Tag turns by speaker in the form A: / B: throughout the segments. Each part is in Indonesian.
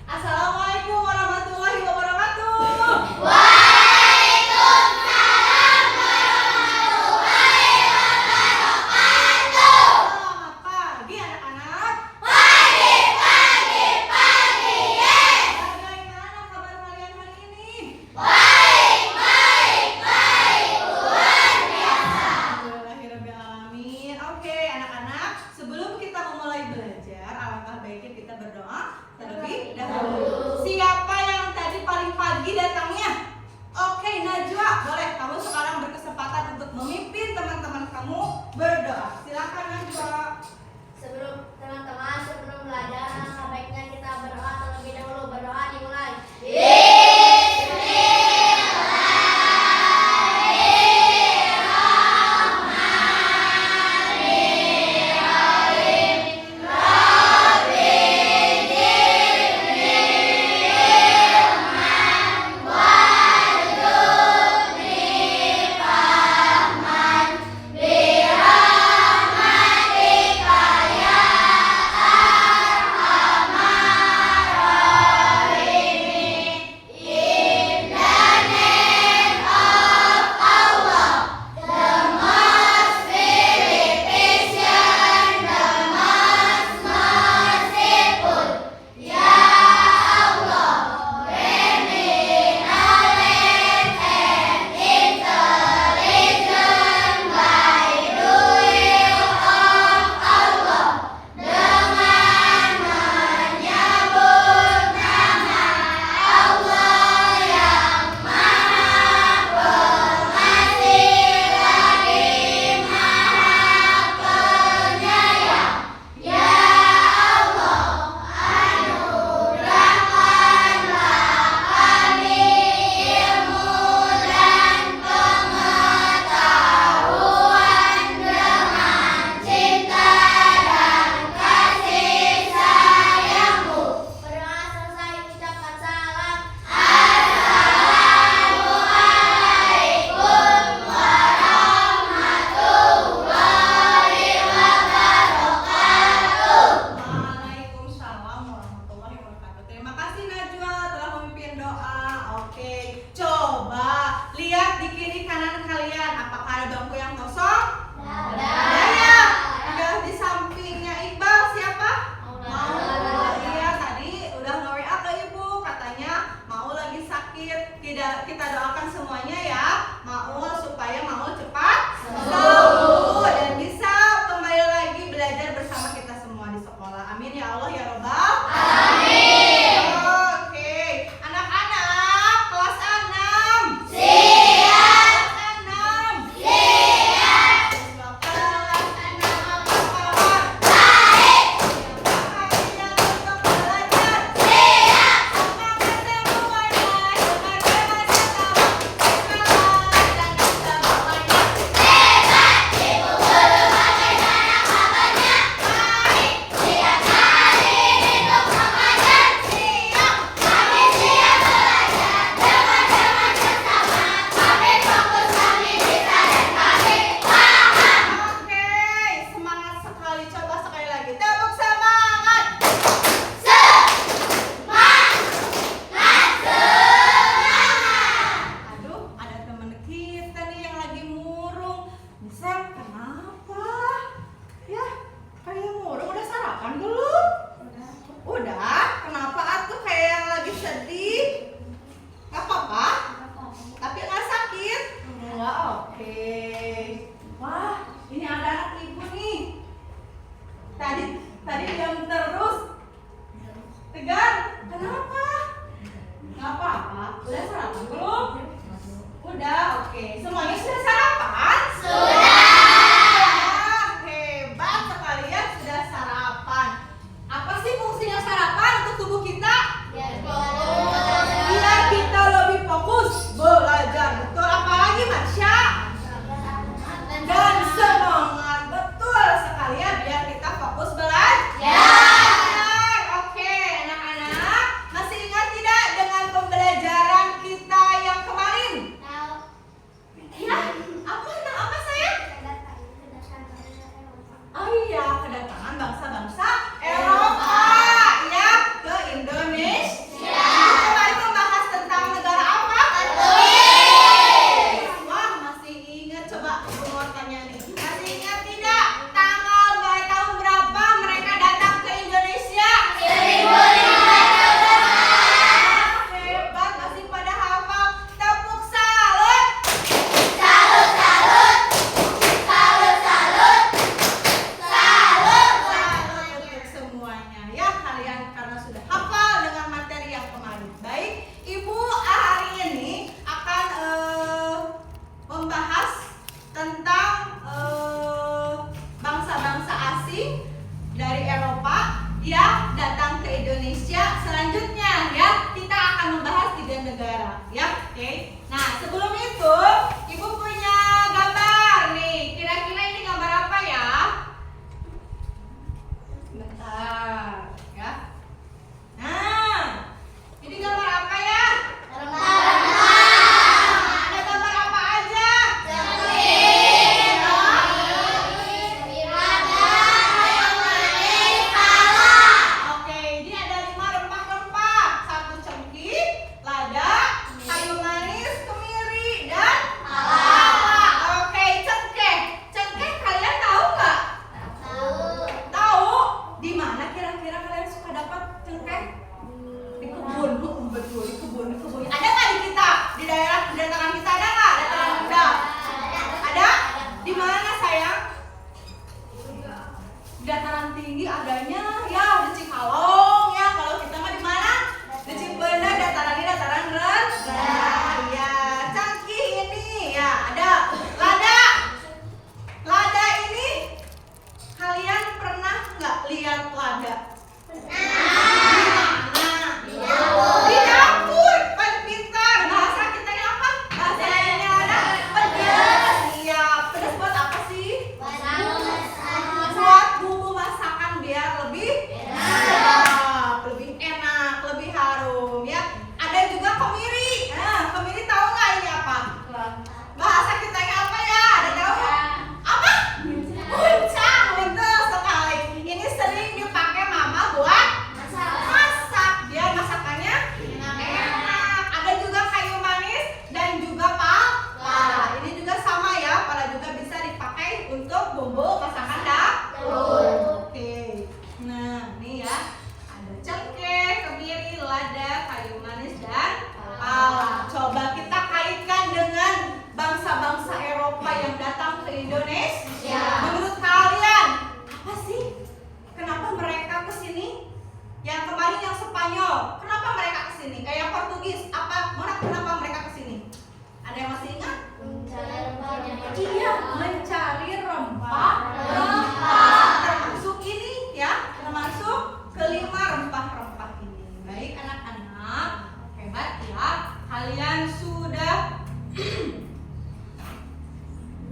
A: Assalamualaikum warahmatullahi wabarakatuh.
B: Waalaikumsalam warahmatullahi wabarakatuh.
A: Selamat pagi anak-anak.
B: Pagi, pagi, pagi, yes.
A: Bagaimana kabar kalian hari ini?
B: Baik, baik, baik, luar biasa.
A: Alhamdulillahirrahmanirrahim. Oke anak-anak, sebelum kita memulai belajar, alangkah baiknya kita berdoa terlebih dahulu. Indonesia selanjutnya ya. Kita akan membahas 3 negara ya. Oke. Nah, sebelum itu Ibu punya gambar nih. Kira-kira ini gambar apa ya? Bentar ya. Nah, ini gambar apa ya? Ada gambar apa aja? Oke, ini ada 5 rempah-rempah. 1 cengkeh, lada, kayu manis, kemiri, dan lawak. Oke, cengkeh. Cengkeh kalian tahu nggak? Tahu? Di mana kira-kira kalian suka dapat cengkeh? Di kebun. Betul, di kebun. Ada nggak di kita? Di daerah dataran kita ada nggak? Dataran rendah. Ada? Di mana sayang? Dataran tinggi adanya ya di Cikalong ya. Kalau kita mah di mana? Di Cipeunda, datarannya dataran rendah. Ya, cangkih ini ya ada. Lada. Lada ini kalian pernah nggak lihat lada? Di dapur. Paling pintar. Bahasa kita apa? Bahasa lainnya ada pedas. Iya, pedas buat apa sih? Buat bumbu masakan biar lebih enak, lebih harum ya. Ada juga kemiri. Nah, kemiri tahu nggak ini apa? Bahasa kita apa ya? Ada tahu? Apa? Kuncang, betul sekali. Ini sering dipakai mama buat masak biar masakannya enak. Ada juga kayu manis dan juga pala. Ini juga sama ya, pala juga bisa dipakai untuk bumbu masakan dapur. Oke. Nah, ini ya. Ada cengkeh, kemiri, lada, kayu manis dan pala. Coba kita kaitkan dengan bangsa-bangsa Eropa yang datang ke Indonesia. Menurut kalian, apa sih? Kenapa mereka ke sini? Yang kemarin yang Spanyol, kenapa mereka ke sini? Kayak Portugis, kenapa mereka ke sini? Ada yang masih ingat? Iya, mencari rempah-rempah. Termasuk ini ya, termasuk kelima rempah-rempah ini. Baik anak-anak, hebat ya. Kalian sudah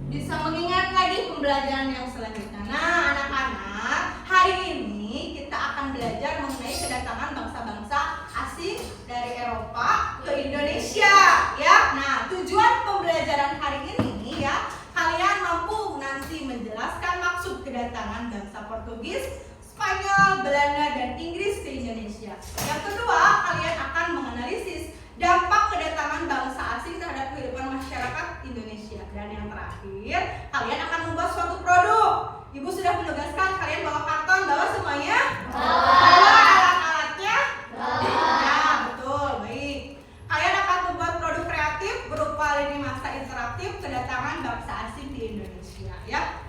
A: bisa mengingat lagi pembelajaran yang selanjutnya. Nah, anak-anak, hari ini kita akan belajar mengenai kedatangan bangsa-bangsa asing dari Eropa ke Indonesia ya. Nah, tujuan pembelajaran hari ini ya, kalian mampu nanti menjelaskan maksud kedatangan bangsa Portugis, Spanyol, Belanda, dan Inggris ke Indonesia. Yang kedua, kalian akan menganalisis dampak kedatangan bangsa asing terhadap kehidupan masyarakat Indonesia. Dan yang terakhir, kalian akan membuat suatu produk. Ibu sudah menugaskan kalian bawa karton, bawa semuanya? Bawa alat-alatnya? Ya, betul, baik. Kalian akan membuat produk kreatif berupa lini masa interaktif kedatangan bangsa asing di Indonesia ya.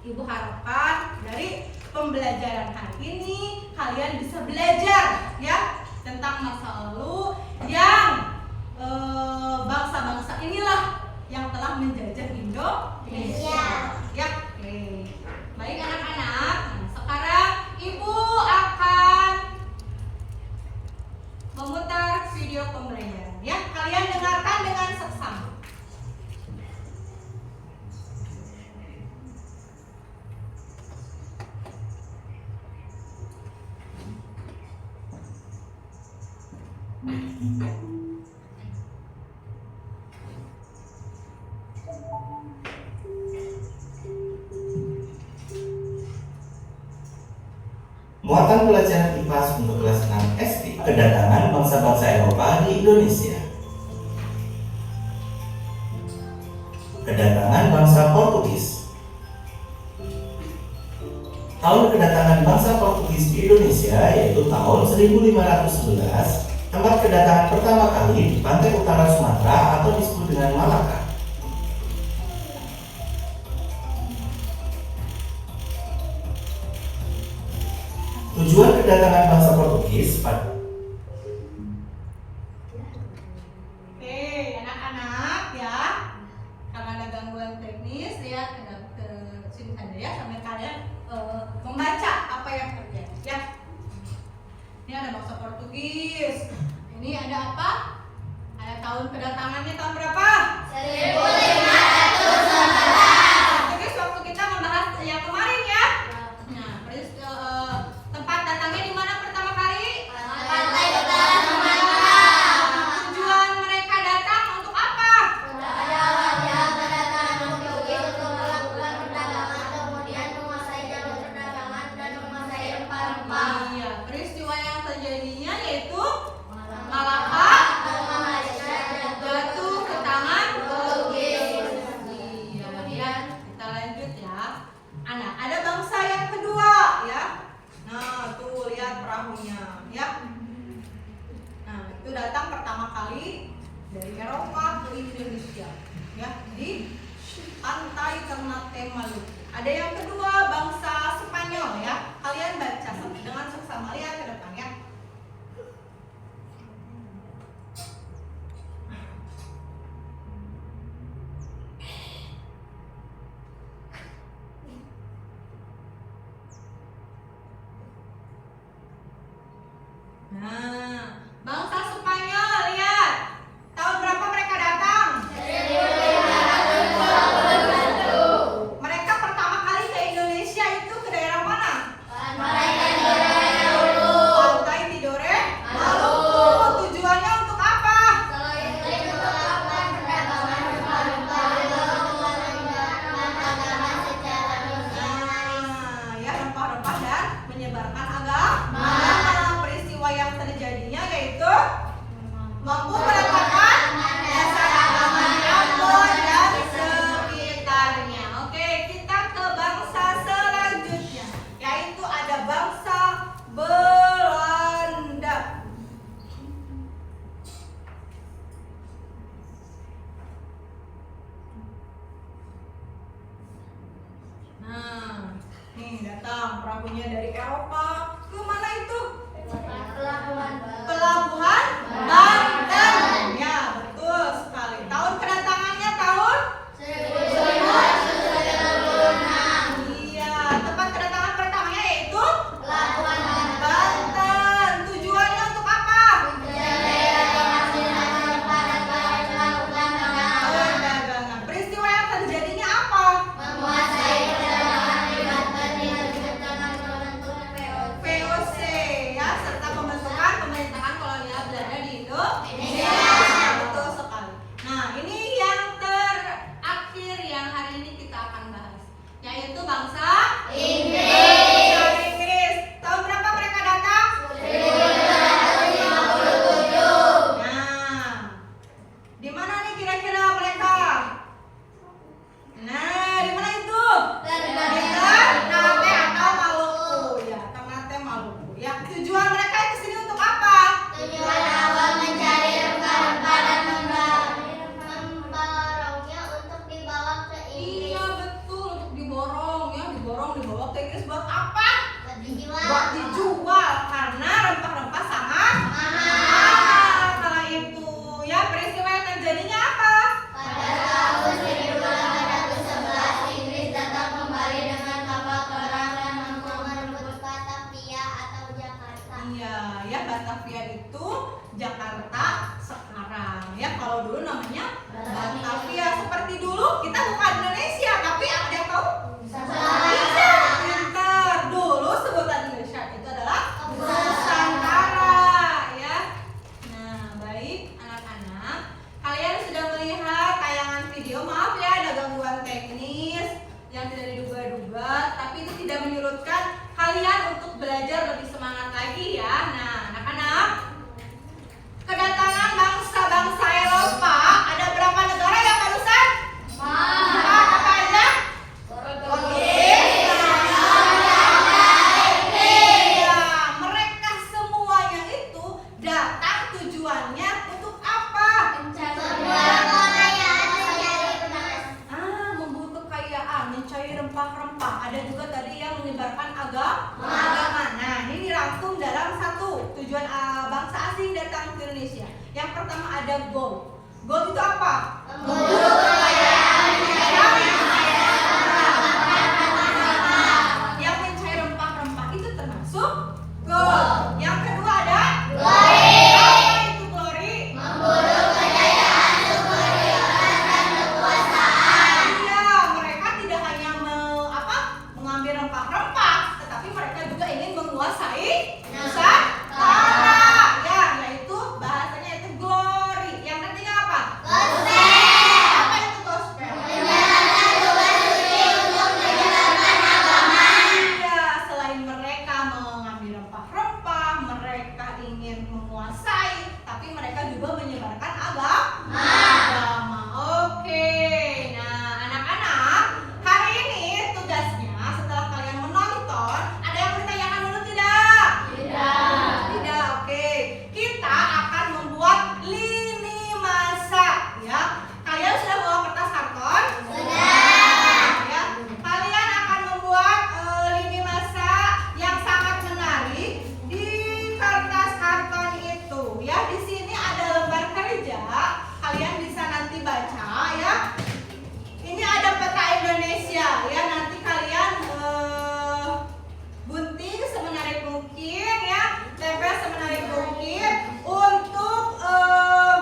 A: Ibu harapkan dari pembelajaran hari ini kalian bisa belajar ya tentang masa lalu yang bangsa-bangsa inilah yang telah menjajah Indonesia. Ya, oke. Baik anak-anak, nah, sekarang Ibu akan memutar video pembelajaran ya. Kalian dengarkan dengan seksama.
C: Muatan pelajaran IPA untuk kelas 6 SD. Kedatangan bangsa-bangsa Eropa di Indonesia. Kedatangan bangsa Portugis. Tahun kedatangan bangsa Portugis di Indonesia yaitu tahun 1511. Tempat kedatangan pertama kali di pantai utara Sumatera atau disebut dengan Malaka. Tujuan kedatangan bangsa Portugis pada
A: anak-anak ya, karena ada gangguan teknis ya, ke sini saja ya sampai kalian membaca apa yang terjadi ya. Ini ada bangsa Portugis. Ini ada apa? Ada tahun kedatangannya tahun berapa?
B: 1511.
A: Portugis waktu kita membahas yang kemarin ya. Nah, tempat datangnya di mana pertama kali?
B: Pantai Utara Sumatera.
A: Tujuan mereka datang untuk apa?
B: Kedatangan Portugis untuk melakukan perdagangan, kemudian menguasai jalur perdagangan dan menguasai rempah-rempah.
A: Iya, peristiwa yang terjadinya yaitu
B: Malaka,
A: Malaysia jatuh ke tangan
B: Portugis.
A: Iya, ya. Kita lanjut ya. Anak, ada bangsa yang kedua ya. Nah, tuh lihat perahunya ya. Nah, itu datang pertama kali dari Eropa ke Indonesia ya, di pantai Ternate Maluku. Ada yang kedua bangsa Spanyol ya. Kalian baca dengan seksama, lihat ke depan ya. Nah, bangsa Spanyol lihat. Tahun berapa mereka datang?
B: 1521.
A: Mereka pertama kali ke Indonesia itu ke daerah mana?
B: Pantai Tidore Maluku.
A: Pantai Tidore Maluku. Tujuannya untuk apa?
B: Selain itu melakukan perdagangan rempah-rempah juga menyebarkan agama secara misionaris.
A: Nah, ya rempah-rempah dan menyebarkan agama. Peristiwa yang terjadinya yaitu mampu meletakkan dasar agama di Ambon dan sekitarnya. Oke, kita ke bangsa selanjutnya, yaitu ada bangsa Belanda. Nah, nih datang perahunya dari Eropa ke mana itu? Pelabuhan Banten. Ya, betul sekali. Tahun kedatangannya tahun?
B: 1996.
A: Iya, tempat kedatangan pertamanya yaitu
B: Pelabuhan
A: Banten. Tujuannya untuk apa? Perdagangan. Peristiwa yang terjadinya apa? VOC ya, serta pembentukan pemerintahan kolonial Belanda di Indonesia. Betul sekali. Nah, ini yang terakhir yang hari ini kita akan bahas, yaitu bangsa
B: Inggris.
A: Bangsa Inggris. Tahun berapa mereka datang?
B: 1957.
A: Nah, di mana nih kira-kira mereka? Nah, di mana itu? Di Ternate atau Maluku ya, Ternate Maluku ya. Tujuan mereka ke sini untuk apa?
B: Tujuan awal mencari rempah-rempah dan memborongnya untuk dibawa ke Inggris.
A: Iya betul, untuk diborong ya, dibawa ke Inggris buat apa?
B: Buat dijual.
A: Buat dijual karena rempah-rempah sangat
B: Mahal.
A: mahal. Kala itu ya, peristiwa yang terjadinya apa?
B: Pada tahun 1811 Inggris datang kembali dengan kapal perang dan mampu merebut Batavia atau Jakarta.
A: Iya ya, Batavia itu Jakarta sekarang ya. Kalau dulu namanya Batavia. Seperti dulu kita bukan Indonesia, tapi ada yang tahu? Bisa, pintar. Dulu sebutan Indonesia itu adalah Nusantara ya. Nah, baik anak-anak, kalian sudah melihat tayangan video. Maaf ya ada gangguan teknis yang tidak diduga-duga, tapi itu tidak menyurutkan kalian untuk belajar lebih semangat lagi ya. Nah, anak-anak, kedatangan bangsa-bangsa Eropa, ada berapa negara yang barusan? Empat, apa aja? Iya, mereka semuanya itu datang tujuannya untuk apa? Memburu kekayaan, mencari rempah-rempah. Ada juga tadi yang menyebarkan agama. Nah, ini dirangkum dalam satu tujuan bangsa asing datang ke Indonesia. Yang pertama ada gold. Gold itu apa? Yang mencari rempah-rempah itu termasuk gold. Yang kedua ada ingin menguasai, tapi mereka juga menyebarkan agama. Oke. Nah, anak-anak, hari ini tugasnya setelah kalian menonton, ada yang ditanyakan dulu tidak? Tidak. Oke. Kita akan membuat lini masa, ya. Kalian sudah bawa kertas karton? Ya. Kalian akan membuat lini masa yang sangat menarik di kertas karton itu, ya. Di sini ada lembar kerja. Kalian bisa nanti baca, ya. Ini ada peta Indonesia, ya. Nanti kalian gunting semenarik mungkin, ya. Tempel semenarik mungkin untuk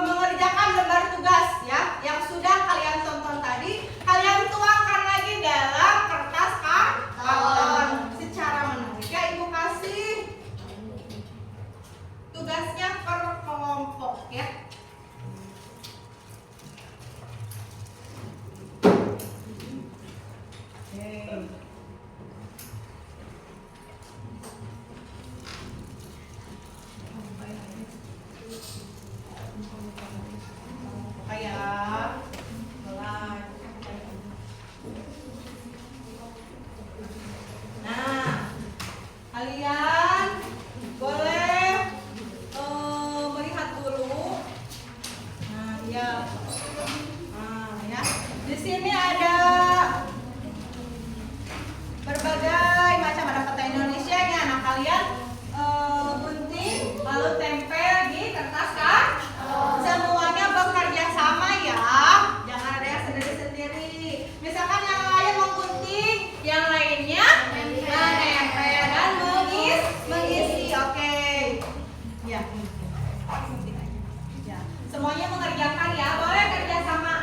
A: mengerjakan lembar tugas, ya. Yang sudah kalian tonton tadi, kalian tuangkan lagi dalam kertas karton secara menarik, ya. Ibu kasih tugasnya per kelompok, ya. Kayak nah, kalian boleh melihat dulu. Nah, ya. Nah, ya. Di sini ada berbagai macam, ada peta Indonesia nya. Nah, kalian gunting lalu tempel di kertas kan? Semuanya bekerja sama, ya. Jangan ada yang sendiri-sendiri. Misalkan yang lain menggunting, yang lainnya menempel dan mengisi. Oke. Ya. Ya. Semuanya mengerjakan, ya. Boleh kerja sama.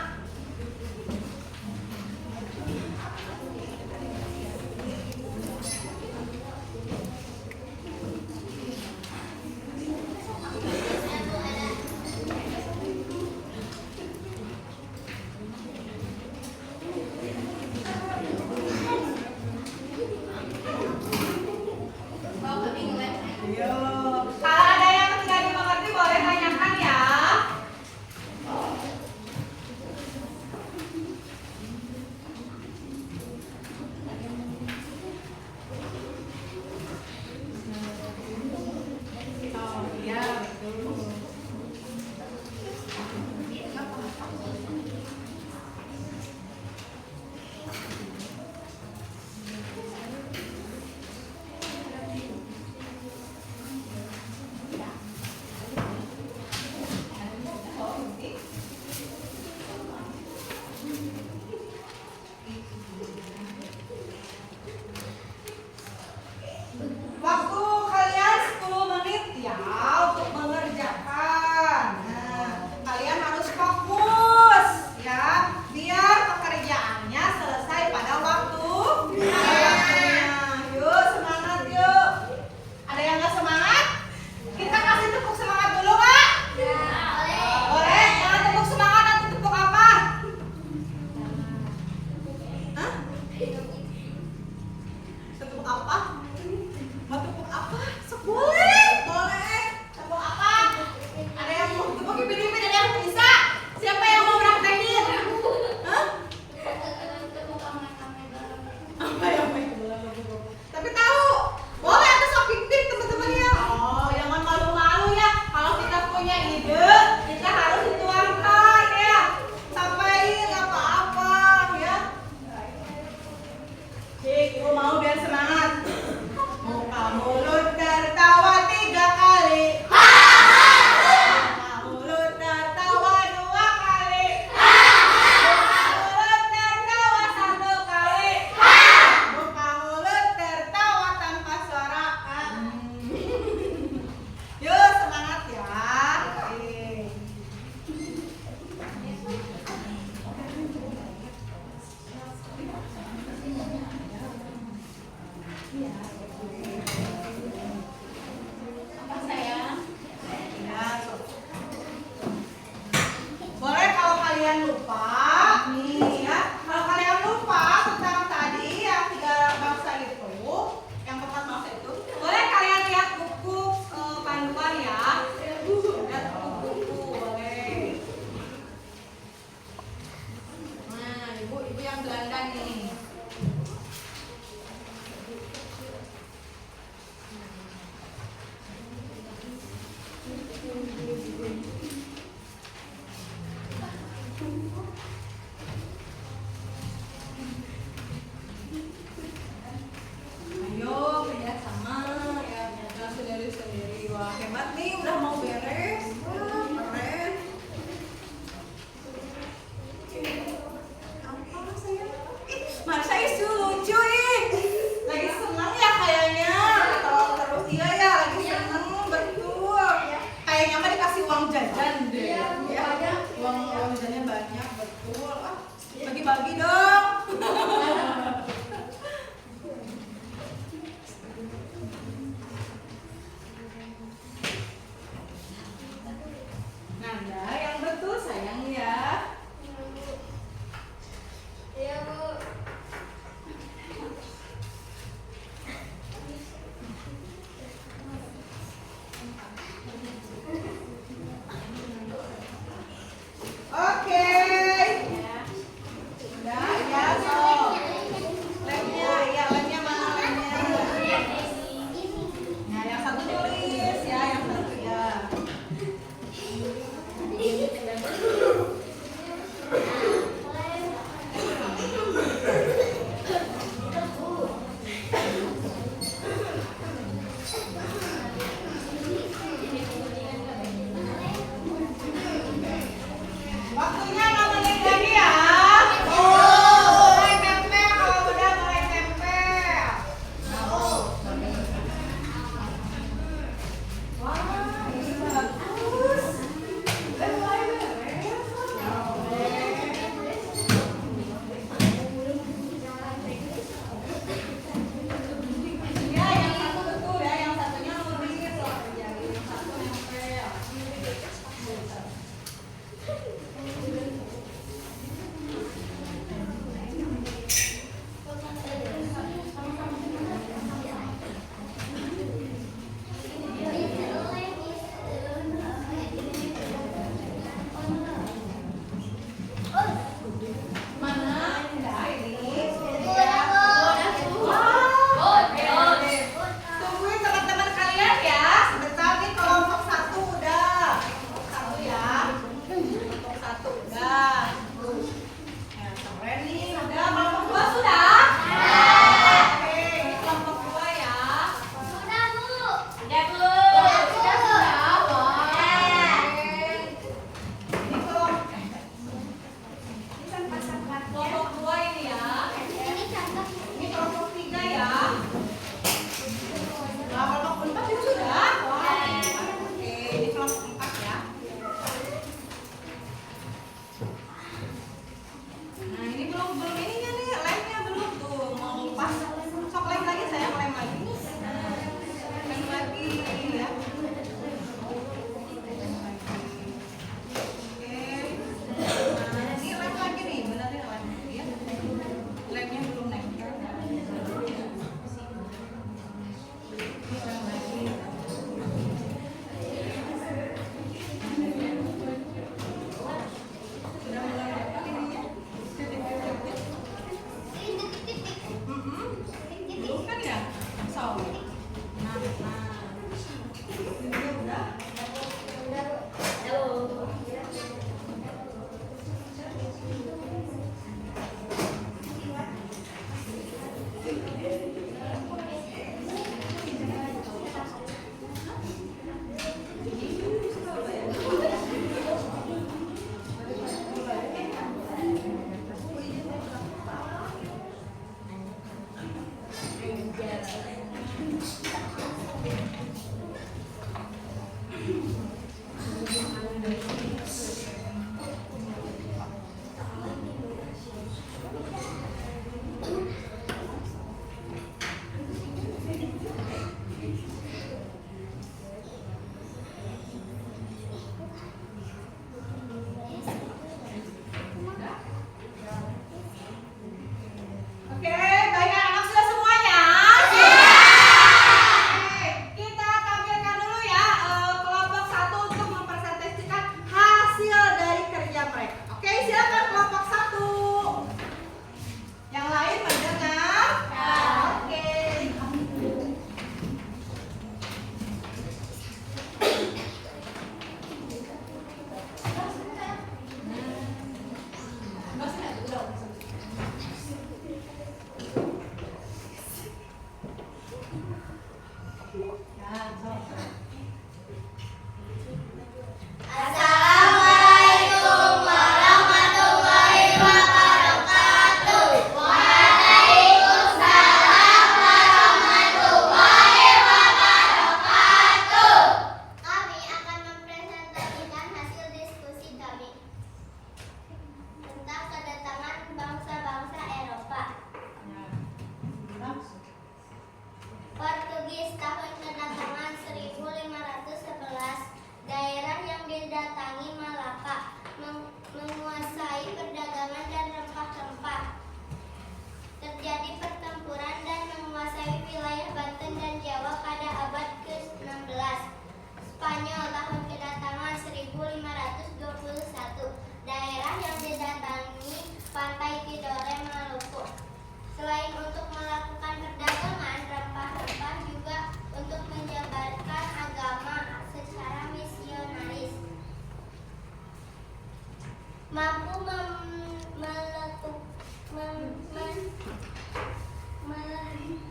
B: mampu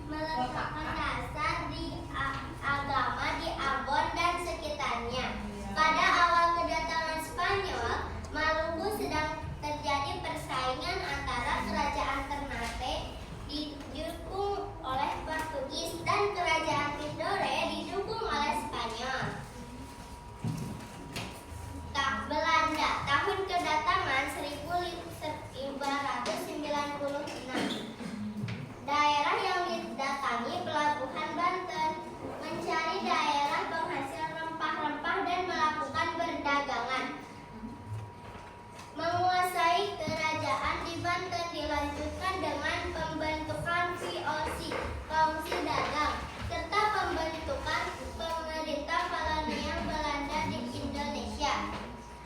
B: meletakkan dasar di agama di Ambon dan sekitarnya. Pada awal kedatangan Spanyol, Maluku sedang terjadi persaingan antara kerajaan Ternate didukung oleh Portugis dan kerajaan Tidore didukung oleh Spanyol. Belanda, tahun kedatangan 1596. Daerah yang didatangi pelabuhan Banten, mencari daerah penghasil rempah-rempah dan melakukan perdagangan. Menguasai kerajaan di Banten dilanjutkan dengan pembentukan VOC, Kongsi Dagang, serta pembentukan pemerintah kolonial Belanda di Indonesia.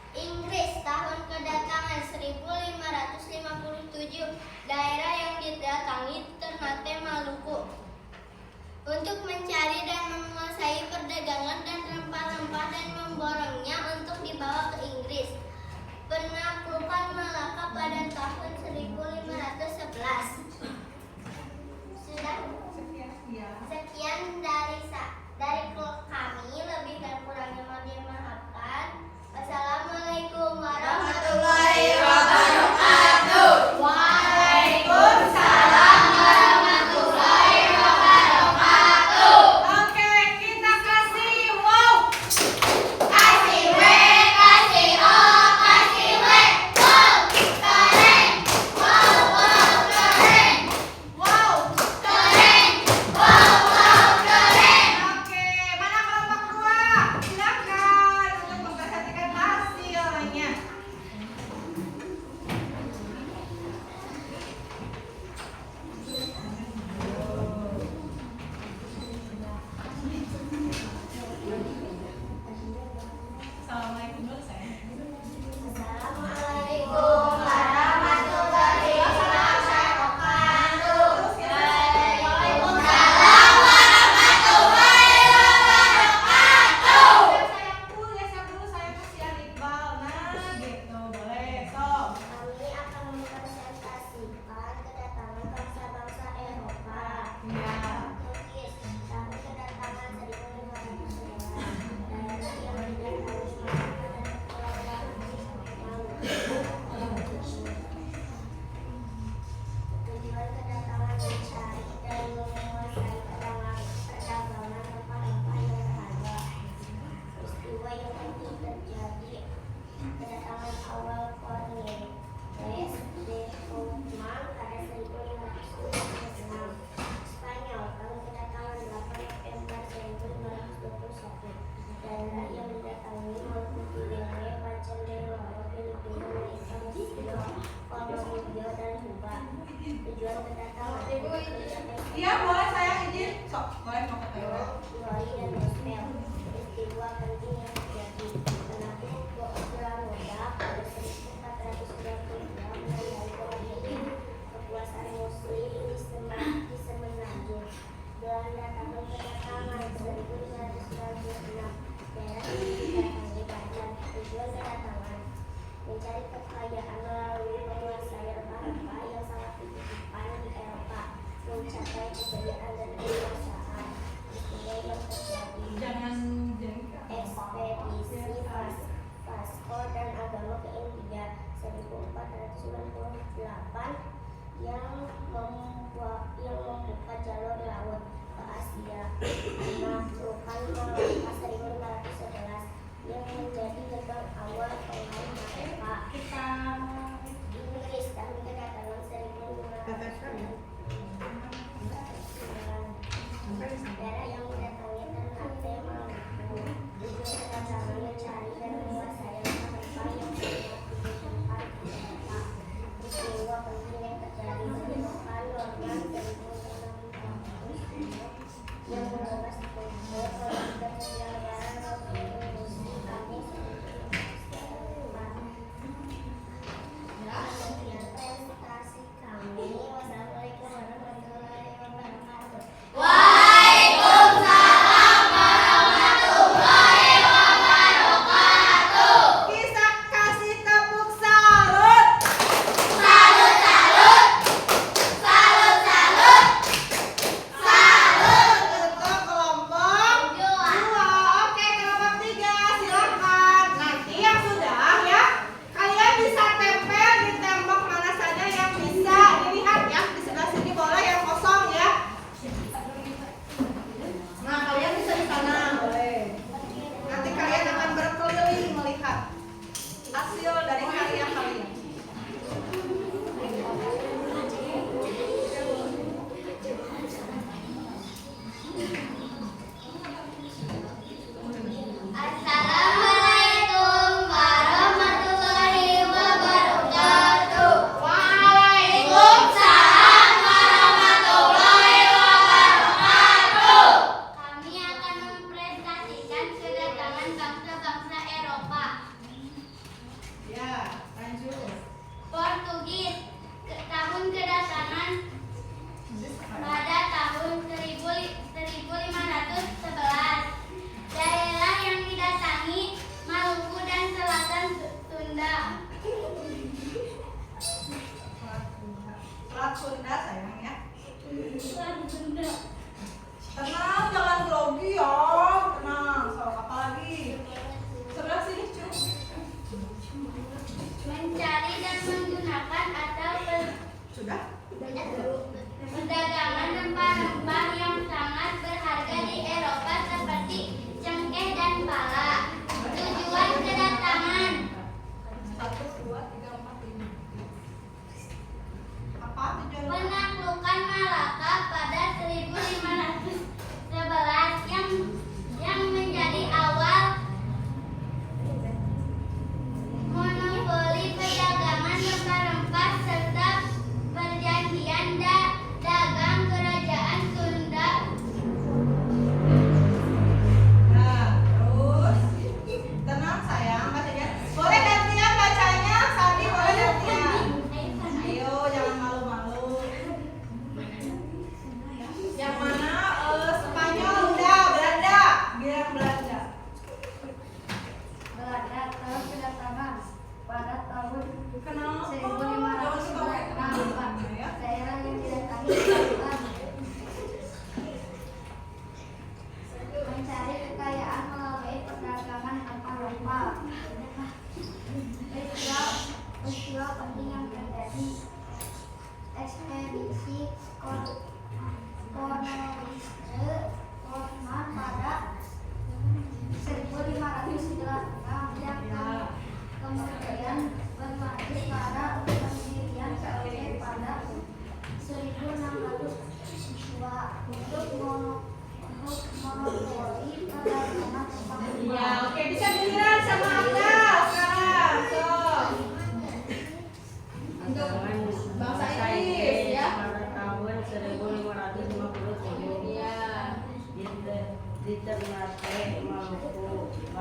B: Inggris, tahun kedatangan 1557. Daerah yang didatangi Ternate Maluku untuk mencari dan menguasai perdagangan dan rempah-rempah dan memborongnya untuk dibawa ke Inggris. Penaklukan Malaka pada tahun 1511. Sudah sekian dari kami, lebih dan kurangnya mohon dimaafkan. Wassalamualaikum warahmatullahi wabarakatuh.
A: Waalaikumsalam warahmatullahi wabarakatuh. Oke, kita kasih wow.
B: Kasih W, kasih O, kasih W. Wow, keren. Wow, wow, keren.
A: Wow.
B: Keren. Wow, wow,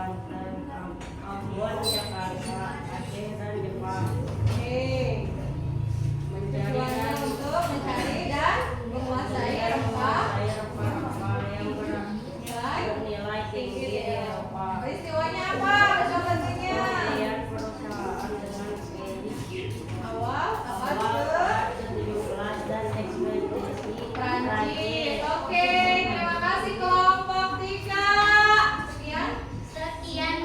D: Banten, Ambon, Jakarta, Aceh, dan Jepang.
A: Oke.
D: Mencari
A: Tujuannya
D: dan
A: untuk mencari dan menguasai rempah
D: rempah-rempah yang bernilai tinggi di Eropa.
A: Peristiwanya apa? Besok pentingnya.
D: Kemudian perusahaan dengan
A: Awal abad
D: ke-17 dan ekspedisi
A: Prancis. Oke, terima kasih kelompok 3. Sekian.
B: Sekian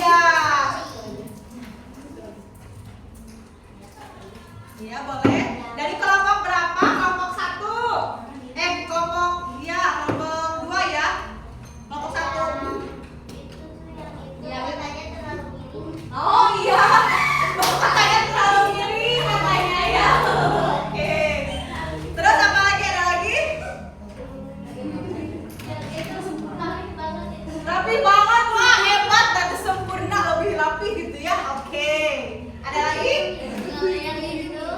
A: siap. Iya, boleh. Dari kelompok berapa? Kelompok 1. Kelompok 2 ya. Kelompok 1.
B: Ya, katanya terlalu miring.
A: Oh iya. Katanya terlalu miring katanya ya. Oke. Terus apa lagi? Ada lagi?
B: Itu rapi banget itu.
A: Rapi banget. Wah, hebat dan sempurna, lebih rapi gitu ya. Oke. Ada lagi?
B: Kalau yang itu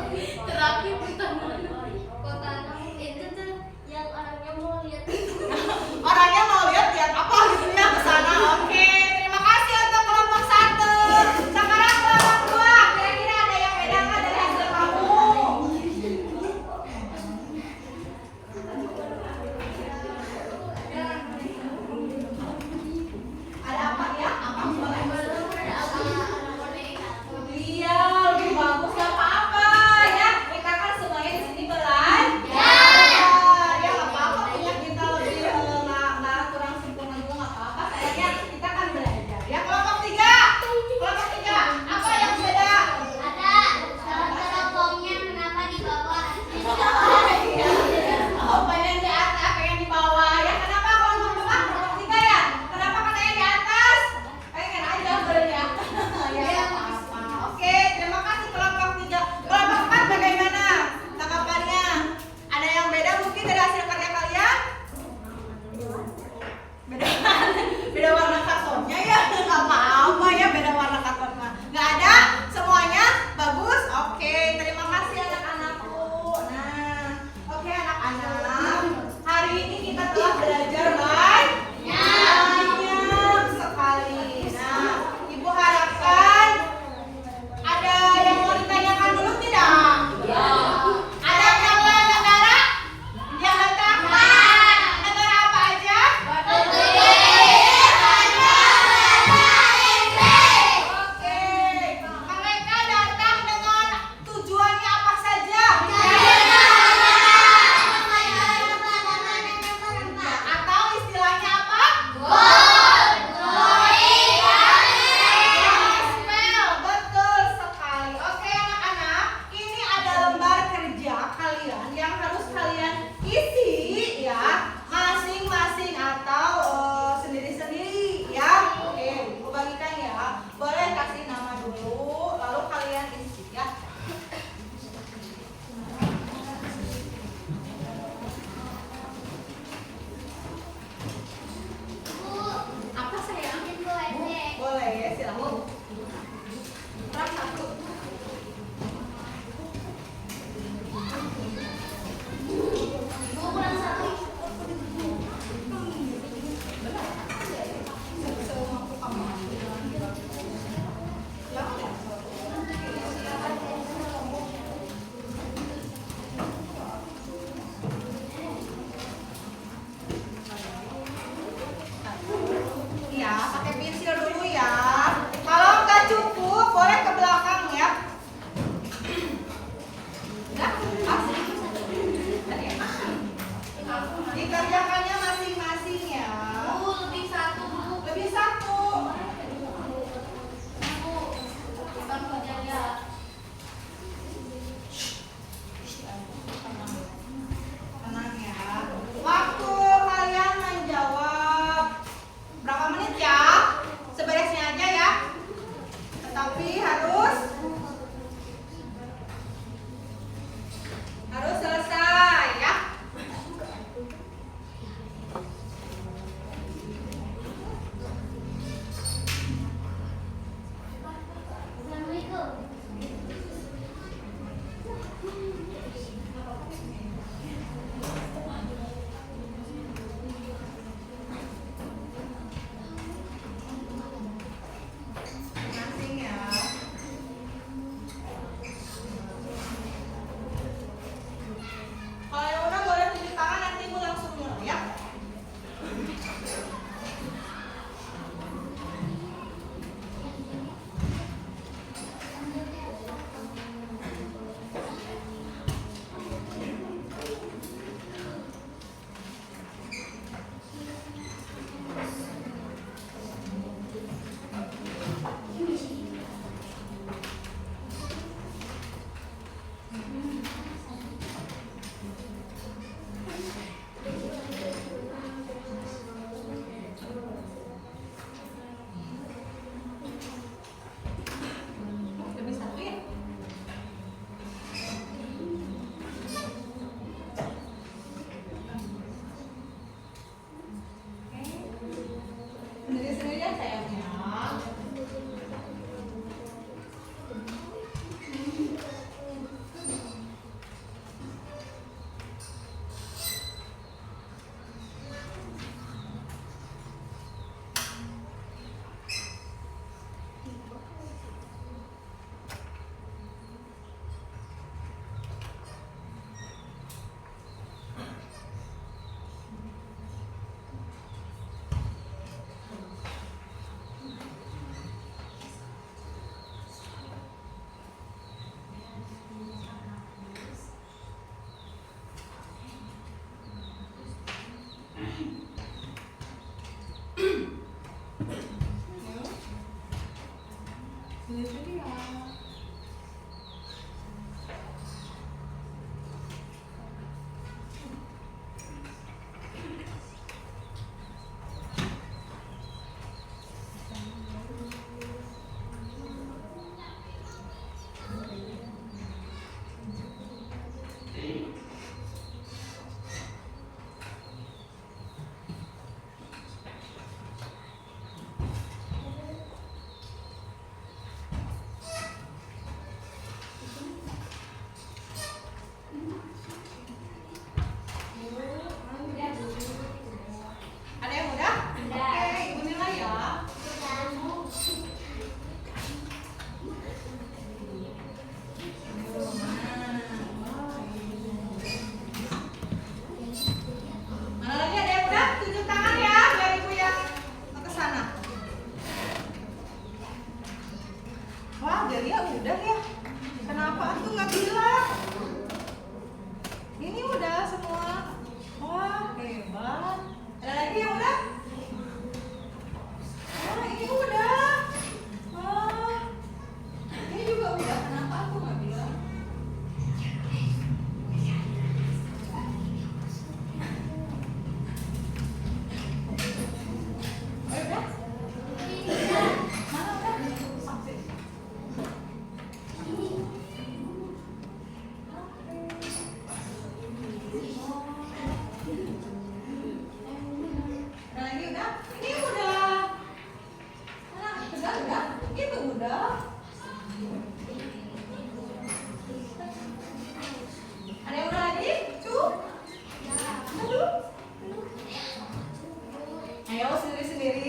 A: Ayo sendiri-sendiri.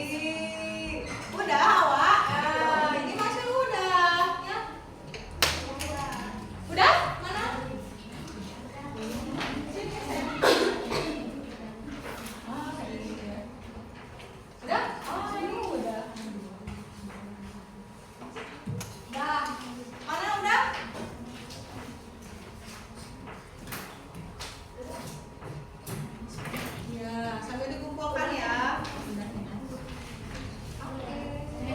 A: Udah, Awak. Ini masih udah, ya. Udah? Mana? Sini, sayang. Kayak gitu ya. Udah? Ini udah. Udah. Mana udah? Ya, sambil dikumpulkan ya. Oke.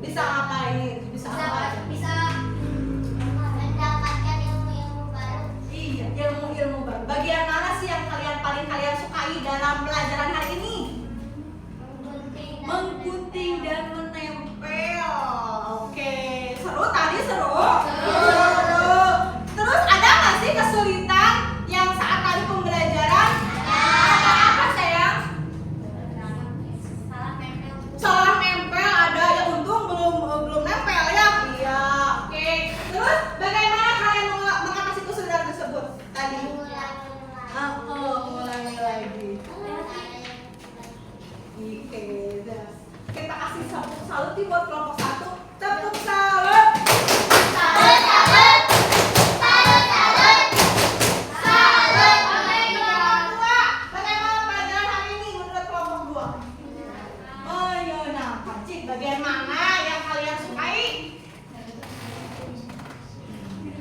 A: Bisa ngapain? Bisa apa?
B: bisa mendapatkan ilmu-ilmu baru.
A: Iya, ilmu-ilmu baru. Bagian mana sih yang paling kalian sukai dalam pelajaran hari ini? Menggunting dan menempel. Oke, seru tadi seru. Seru. Terus ada nggak sih kesulitan yang saat tadi pembelajaran? Ada apa sayang? Salah nempel ada ya, untung belum nempel ya. Iya. Oke. Terus bagaimana kalian mengatasi kesulitan tersebut tadi? Ulangi lagi. Oke, dah. Kita kasih salut buat kelompok 1. Tepuk salut.
B: Salut, salut. Salut, salut. Salut.
A: Kelompok 2. Bagaimana pelajaran hari ini menurut kelompok 2? Oh iya, nah, Cik, bagian mana yang kalian sukai?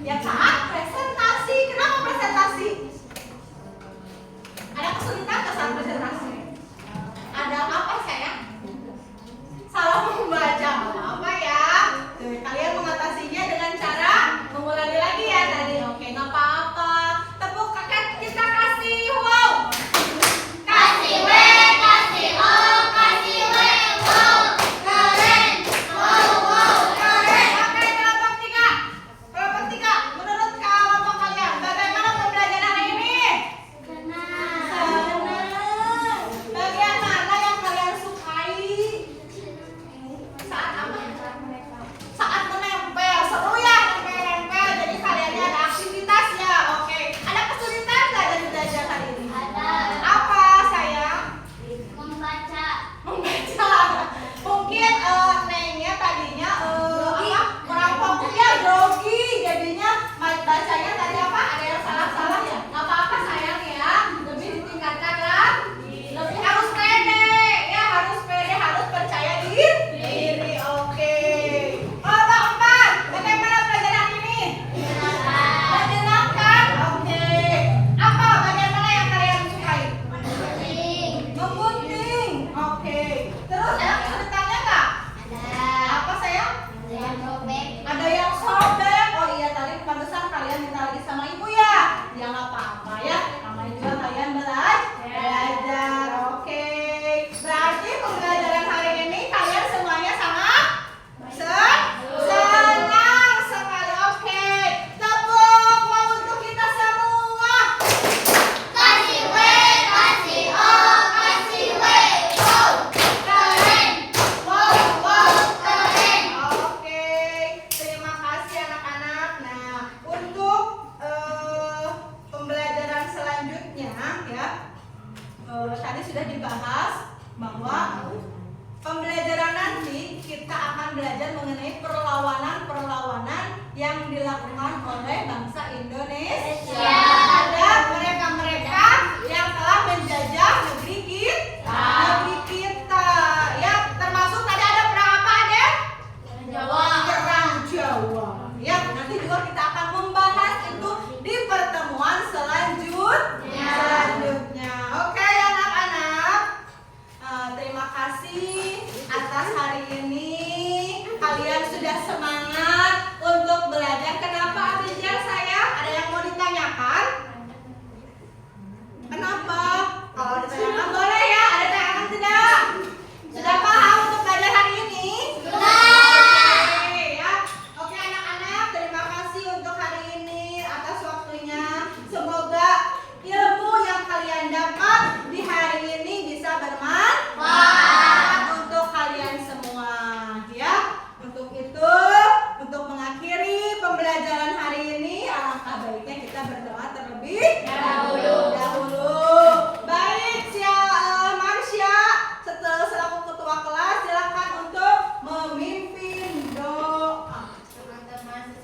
A: Yang saat presentasi. Kenapa presentasi? Ada kesulitan nggak saat presentasi? Ada apa sayang? Salah membaca apa ya? Kalian mengatasinya dengan cara mengulangi lagi ya tadi. Oke, nggak apa-apa. Tepuk kakek kita kasih wow.
B: Kasih W, kasih O, kasih W, wow. Keren. Wow, wow, keren.
A: Oke, kelompok 3. Kelompok 3. Menurut kelompok kalian, bagaimana pembelajaran hari ini?
B: Senang.
A: Senang. Bagian mana yang kalian sukai? Saat apa? Saat menempel. Seru ya nempel-nempel. Jadi kaliannya ada aktivitas ya. Oke. Ada kesulitan nggak dari belajar hari ini?
B: Ada.
A: Apa sayang?
B: Membaca.
A: Membaca. Mungkin nengnya tadinya apa? Kurang fokus ya, grogi. Jadinya bacanya tadi apa? Ada yang salah-salah ya. Nggak apa-apa sayang ya. Lebih ditingkatkan lagi. Lebih harus pede ya, harus pede, harus percaya diri. Oke. Kelompok 4. Bagaimana pelajaran ini? Menyenangkan. Oke. Apa bagian mana yang kalian sukai? Menggunting. Oke. Terus ada kesulitannya nggak? Apa sayang? Ada yang sobek. Oh iya, tadi pantesan kalian minta lagi sama ibu ya. Ya nggak apa-apa ya. Namanya juga kalian belajar. Oke. Berarti pembelajaran hari ini kalian semuanya sangat senang sekali. Oke. Tepuk wow untuk kita semua.
B: Kasih W, kasih O, kasih W, wow. Keren.
A: Wow, wow.
B: Keren.
A: Oke, terima kasih anak-anak. Nah, untuk pembelajaran selanjutnya ya, tadi sudah dibahas bahwa pembelajaran nanti kita akan belajar mengenai perlawanan-perlawanan yang dilakukan oleh bangsa Indonesia. Ada mereka-mereka yang telah menjajah negeri kita. Ya, termasuk tadi ada perang apa, Adem? Perang Jawa. Ya, nanti juga kita akan membahas itu di pertemuan selanjutnya. Oke, anak-anak. Terima kasih atas hari ini. Kalian sudah semangat untuk belajar. Kenapa belajar sayang? Ada yang mau ditanyakan? Kenapa? Kalau ditanyakan boleh ya. Ada tanyakan tidak? Sudah paham untuk belajar hari ini? Oke ya. Oke anak-anak, terima kasih untuk hari ini atas waktunya. Semoga ilmu yang kalian dapat di hari ini bisa bermanfaat untuk kalian semua ya. Untuk itu, untuk mengakhiri pembelajaran hari ini, alangkah baiknya kita berdoa terlebih dahulu. Baik, Marsha, selaku ketua kelas, silakan untuk memimpin doa.
B: Teman-teman,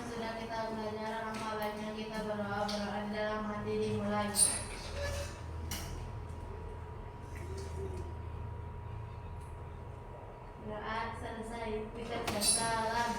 B: sesudah kita belajar, alangkah baiknya kita berdoa dalam hati dimulai. Doa selesai, kita salam.